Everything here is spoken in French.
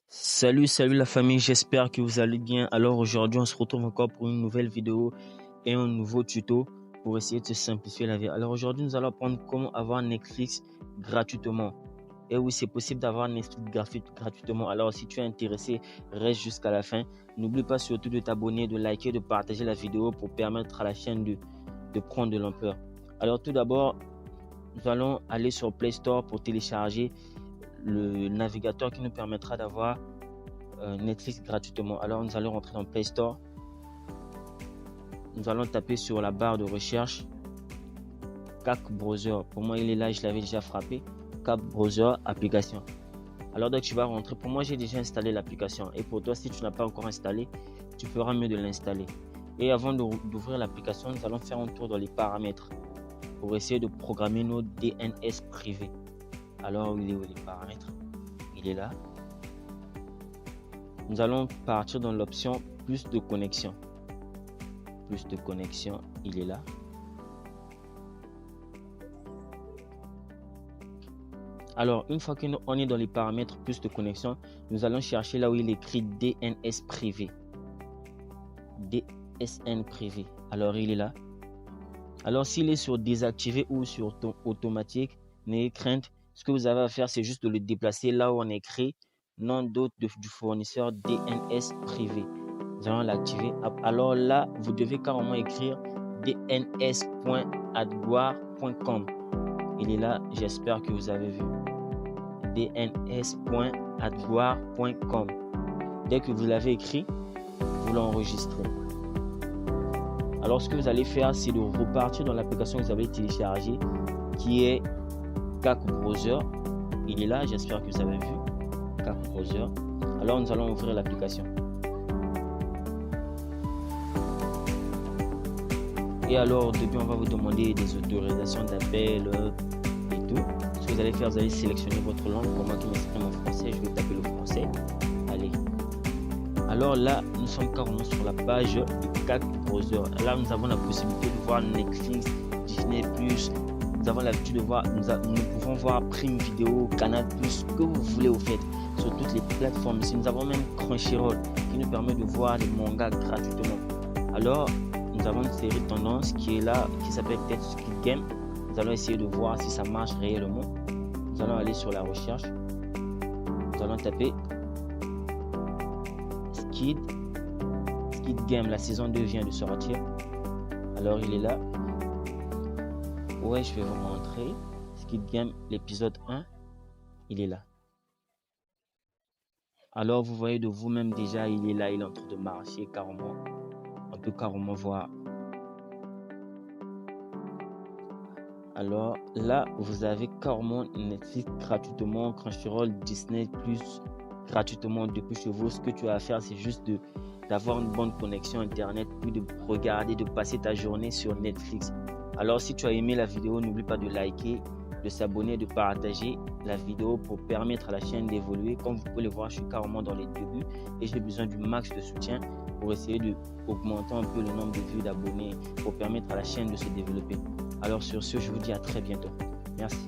Salut la famille, j'espère que vous allez bien. Alors aujourd'hui, on se retrouve encore pour une nouvelle vidéo et un nouveau tuto pour essayer de se simplifier la vie. Alors aujourd'hui, nous allons apprendre comment avoir Netflix gratuitement. Et oui, c'est possible d'avoir Netflix gratuitement. Alors si tu es intéressé, reste jusqu'à la fin. N'oublie pas surtout de t'abonner, de liker, de partager la vidéo pour permettre à la chaîne de prendre de l'ampleur. Alors tout d'abord, nous allons aller sur Play Store pour télécharger le navigateur qui nous permettra d'avoir Netflix gratuitement. Alors nous allons rentrer dans Play Store. Nous allons taper sur la barre de recherche CAC Browser. Pour moi il est là, je l'avais déjà frappé. CAC Browser application. Alors donc tu vas rentrer. Pour moi j'ai déjà installé l'application et pour toi si tu n'as pas encore installé, tu feras mieux de l'installer. Et avant d'ouvrir l'application, nous allons faire un tour dans les paramètres pour essayer de programmer nos DNS privés. Alors il est où les paramètres? Il est là. Nous allons partir dans l'option plus de connexion. Plus de connexion, il est là. Alors, une fois qu'on est dans les paramètres plus de connexion, nous allons chercher là où il est écrit DNS privé. DSN privé. Alors, il est là. Alors, s'il est sur désactivé ou sur automatique, n'ayez crainte. Ce que vous avez à faire, c'est juste de le déplacer là où on écrit nom d'hôte du fournisseur DNS privé. Nous allons l'activer. Alors là, vous devez carrément écrire dns.adguar.com. Il est là, j'espère que vous avez vu. dns.adguar.com. Dès que vous l'avez écrit, vous l'enregistrez. Alors ce que vous allez faire, c'est de repartir dans l'application que vous avez téléchargée, qui est CAC Browser. Il est là, j'espère que vous avez vu. CAC Browser. Alors nous allons ouvrir l'application. Et alors au début on va vous demander des autorisations d'appel et tout. Ce que vous allez faire, vous allez sélectionner votre langue. Pour moi qui m'exprime en français, je vais taper le français. Allez. Alors là, nous sommes carrément sur la page de CAC Browser. Là nous avons la possibilité de voir Netflix, Disney+. Nous avons l'habitude de voir, nous pouvons voir Prime Video, Canal+, ce que vous voulez au fait, sur toutes les plateformes. Si nous avons même Crunchyroll qui nous permet de voir les mangas gratuitement. Alors, nous avons une série de tendances qui est là, qui s'appelle peut-être Squid Game. Nous allons essayer de voir si ça marche réellement. Nous allons aller sur la recherche. Nous allons taper Squid Game. La saison 2 vient de sortir. Alors, il est là. Ouais, je vais vous montrer. Squid Game, l'épisode 1, il est là. Alors, vous voyez de vous-même déjà, il est là, il est en train de marcher carrément. On peut carrément voir. Alors, là, vous avez carrément Netflix gratuitement, Crunchyroll, Disney+, gratuitement depuis chez vous. Ce que tu as à faire, c'est juste d'avoir une bonne connexion Internet, puis de regarder, de passer ta journée sur Netflix. Alors si tu as aimé la vidéo, n'oublie pas de liker, de s'abonner, de partager la vidéo pour permettre à la chaîne d'évoluer. Comme vous pouvez le voir, je suis carrément dans les débuts et j'ai besoin du max de soutien pour essayer d'augmenter un peu le nombre de vues, d'abonnés, pour permettre à la chaîne de se développer. Alors sur ce, je vous dis à très bientôt. Merci.